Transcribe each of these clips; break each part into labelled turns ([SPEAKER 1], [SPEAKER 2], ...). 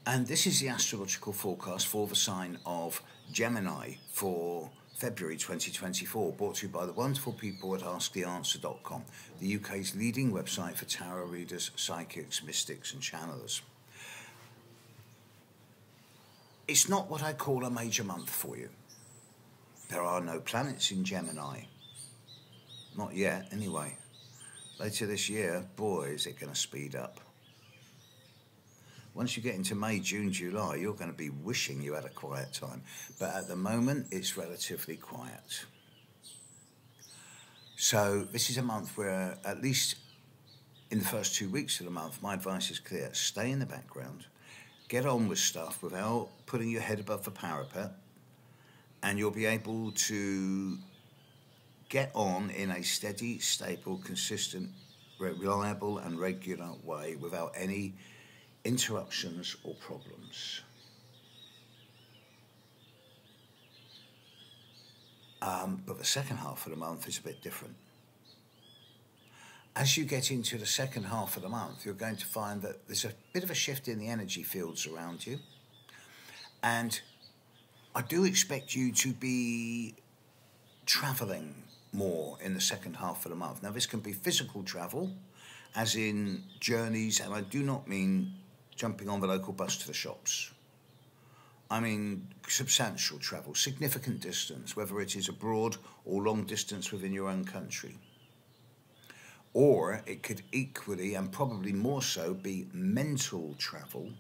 [SPEAKER 1] And this is the astrological forecast for the sign of Gemini for February 2024, brought to you by the wonderful people at AskTheAnswer.com, the UK's leading website for tarot readers, psychics, mystics and channelers. It's not what I call a major month for you. There are no planets in Gemini. Not yet, anyway. Later this year, boy, is it going to speed up. Once you get into May, June, July, you're going to be wishing you had a quiet time. But at the moment, it's relatively quiet. So this is a month where, at least in the first 2 weeks of the month, my advice is clear. Stay in the background. Get on with stuff without putting your head above the parapet. And you'll be able to get on in a steady, stable, consistent, reliable and regular way without any interruptions or problems. But the second half of the month is a bit different. As you get into the second half of the month, you're going to find that there's a bit of a shift in the energy fields around you. And I do expect you to be travelling more in the second half of the month. Now, this can be physical travel, as in journeys, and I do not mean jumping on the local bus to the shops. I mean substantial travel, significant distance, whether it is abroad or long distance within your own country. Or it could equally, and probably more so, be mental travel,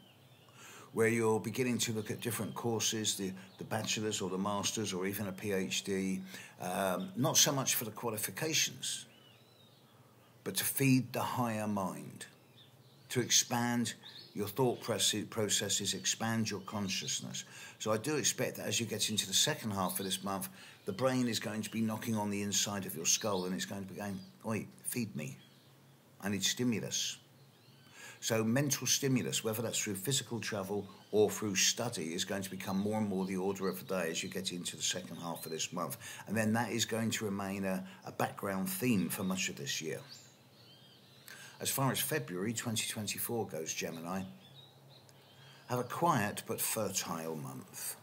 [SPEAKER 1] where you're beginning to look at different courses, the bachelor's or the master's or even a PhD, not so much for the qualifications, but to feed the higher mind, to expand your thought processes, expand your consciousness. So I do expect that as you get into the second half of this month, the brain is going to be knocking on the inside of your skull and it's going to be going, oi, feed me. I need stimulus. So mental stimulus, whether that's through physical travel or through study, is going to become more and more the order of the day as you get into the second half of this month. And then that is going to remain a background theme for much of this year. As far as February 2024 goes, Gemini, have a quiet but fertile month.